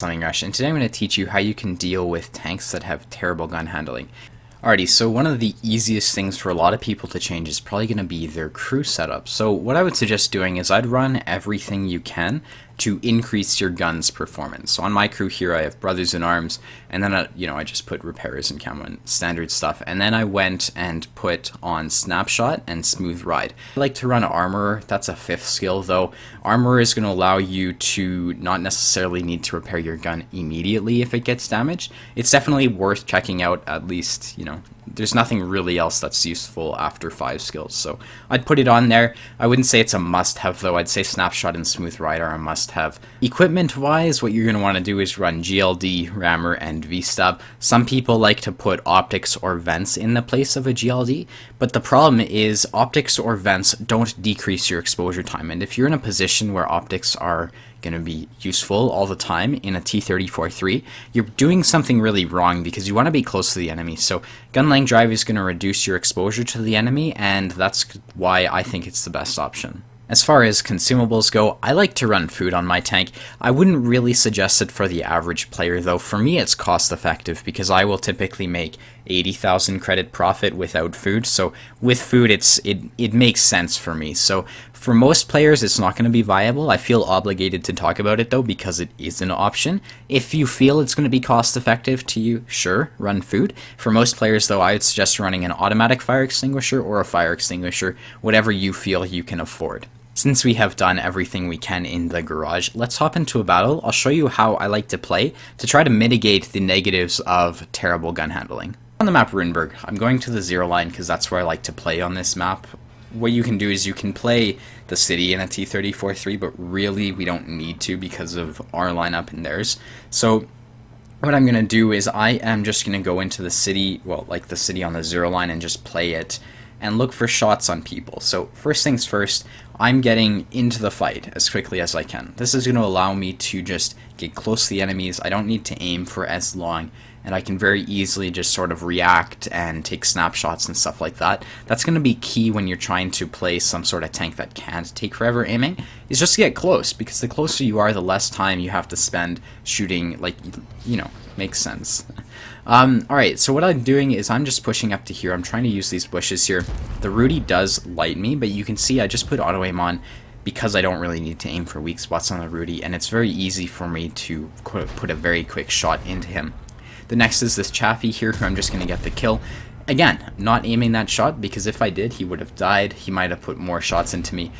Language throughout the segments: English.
Something Rush, and today I'm going to teach you how you can deal with tanks that have terrible gun handling. Alrighty, so one of the easiest things for a lot of people to change is probably going to be their crew setup. So what I would suggest doing is I'd run everything you can to increase your gun's performance. So on my crew here I have Brothers in Arms, and then I just put Repairers and Camo and standard stuff, and then I went and put on Snapshot and Smooth Ride. I like to run Armorer. That's a 5th skill though. Armorer is going to allow you to not necessarily need to repair your gun immediately if it gets damaged. It's definitely worth checking out, at least, there's nothing really else that's useful after 5 skills, so I'd put it on there. I wouldn't say it's a must-have though. I'd say Snapshot and Smooth Ride are a must-have. Equipment-wise, what you're going to want to do is run GLD, Rammer, and V-Stab. Some people like to put optics or vents in the place of a GLD, but the problem is optics or vents don't decrease your exposure time, and if you're in a position where optics are going to be useful all the time in a T-34-3, you're doing something really wrong because you want to be close to the enemy. So gun length drive is going to reduce your exposure to the enemy, and that's why I think it's the best option. As far as consumables go, I like to run food on my tank. I wouldn't really suggest it for the average player though. For me it's cost effective because I will typically make 80,000 credit profit without food. So with food it makes sense for me. So for most players it's not going to be viable. I feel obligated to talk about it though because it is an option. If you feel it's going to be cost effective to you, sure, run food. For most players though, I would suggest running an automatic fire extinguisher or a fire extinguisher, whatever you feel you can afford. Since we have done everything we can in the garage, let's hop into a battle. I'll show you how I like to play to try to mitigate the negatives of terrible gun handling. On the map Runeberg, I'm going to the 0 line because that's where I like to play on this map. What you can do is you can play the city in a T-34-3, but really we don't need to because of our lineup and theirs. So what I'm going to do is I am just going to go into the city, well, like the city on the 0 line, and just play it and look for shots on people. So first things first, I'm getting into the fight as quickly as I can. This is going to allow me to just get close to the enemies. I don't need to aim for as long, and I can very easily just sort of react and take snapshots and stuff like that. That's going to be key when you're trying to play some sort of tank that can't take forever aiming, is just to get close, because the closer you are, the less time you have to spend shooting, like, makes sense. Alright, so what I'm doing is I'm just pushing up to here. I'm trying to use these bushes here. The Rudy does light me, but you can see I just put auto aim on because I don't really need to aim for weak spots on the Rudy, and it's very easy for me to put a very quick shot into him. The next is this Chaffee here, who I'm just going to get the kill. Again, not aiming that shot, because if I did, he would have died. He might have put more shots into me.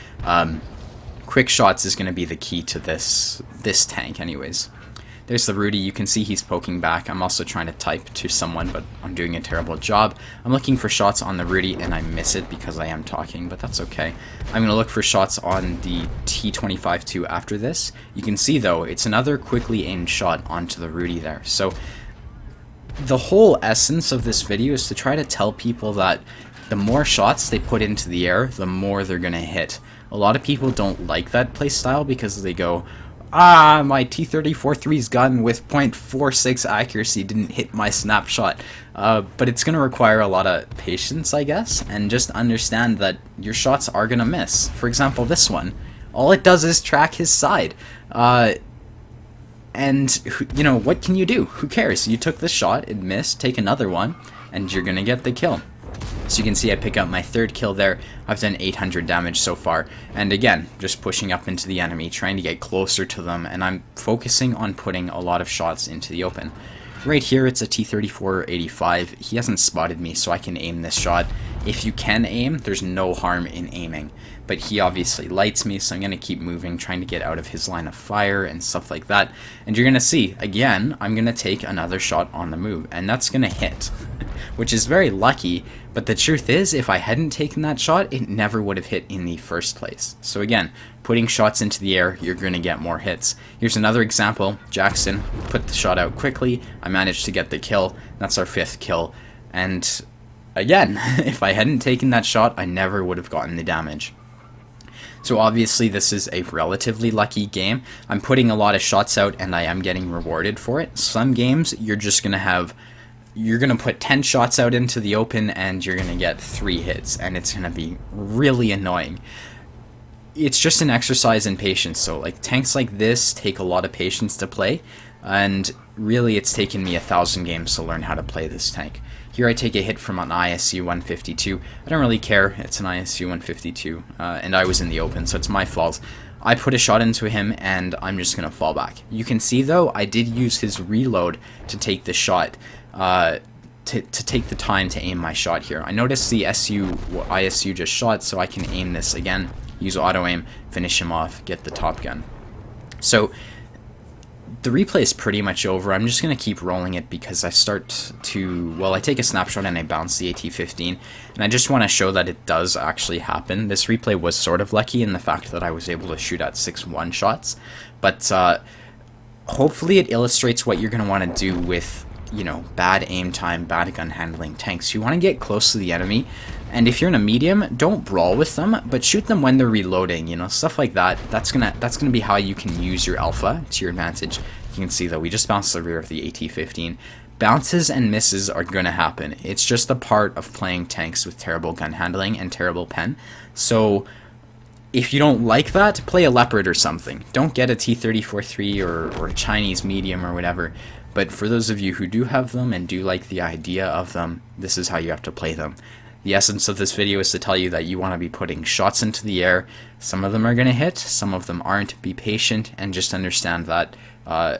Quick shots is going to be the key to this tank anyways. There's the Rudy. You can see he's poking back. I'm also trying to type to someone, but I'm doing a terrible job. I'm looking for shots on the Rudy, and I miss it because I am talking, but that's okay. I'm going to look for shots on the T-35-2 after this. You can see, though, it's another quickly aimed shot onto the Rudy there. So the whole essence of this video is to try to tell people that the more shots they put into the air, the more they're going to hit. A lot of people don't like that playstyle because they go, my T-34-3's gun with .46 accuracy didn't hit my snapshot. But it's going to require a lot of patience, I guess, and just understand that your shots are going to miss. For example, this one. All it does is track his side. And, what can you do? Who cares? You took the shot, it missed, take another one, and you're going to get the kill. So you can see I pick up my 3rd kill there. I've done 800 damage so far. And again, just pushing up into the enemy, trying to get closer to them, and I'm focusing on putting a lot of shots into the open. Right here, it's a T-34-85. He hasn't spotted me, so I can aim this shot. If you can aim, there's no harm in aiming. But he obviously lights me, so I'm going to keep moving, trying to get out of his line of fire and stuff like that. And you're going to see, again, I'm going to take another shot on the move, and that's going to hit. Which is very lucky, but the truth is, if I hadn't taken that shot, it never would have hit in the first place. So again, putting shots into the air, you're going to get more hits. Here's another example. Jackson put the shot out quickly. I managed to get the kill. That's our 5th kill. And again, if I hadn't taken that shot, I never would have gotten the damage. So obviously this is a relatively lucky game. I'm putting a lot of shots out and I am getting rewarded for it. Some games you're just going to put 10 shots out into the open and you're going to get 3 hits, and it's going to be really annoying. It's just an exercise in patience. So like tanks like this take a lot of patience to play. and really it's taken me 1,000 games to learn how to play this tank. Here I take a hit from an ISU 152. I don't really care, it's an ISU 152, and I was in the open, so it's my fault. I put a shot into him, and I'm just going to fall back. You can see, though, I did use his reload to take the shot, to take the time to aim my shot here. I noticed the ISU just shot, so I can aim this again, use auto-aim, finish him off, get the top gun. So the replay is pretty much over. I'm just going to keep rolling it because I start to, well, I take a snapshot and I bounce the AT-15, and I just want to show that it does actually happen. This replay was sort of lucky in the fact that I was able to shoot at 6-1 shots, but hopefully it illustrates what you're going to want to do with, you know, bad aim time, bad gun handling tanks. You want to get close to the enemy, and if you're in a medium, don't brawl with them, but shoot them when they're reloading, you know, stuff like that. That's gonna be how you can use your alpha to your advantage. You can see that we just bounced the rear of the AT-15. Bounces and misses are gonna happen. It's just a part of playing tanks with terrible gun handling and terrible pen. So if you don't like that, play a Leopard or something. Don't get a T-34-3 or a Chinese medium or whatever. But for those of you who do have them and do like the idea of them, this is how you have to play them. The essence of this video is to tell you that you want to be putting shots into the air. Some of them are going to hit, some of them aren't. Be patient and just understand that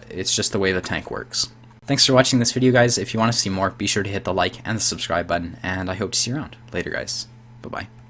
it's just the way the tank works. Thanks for watching this video, guys. If you want to see more, be sure to hit the like and the subscribe button, and I hope to see you around. Later, guys. Bye-bye.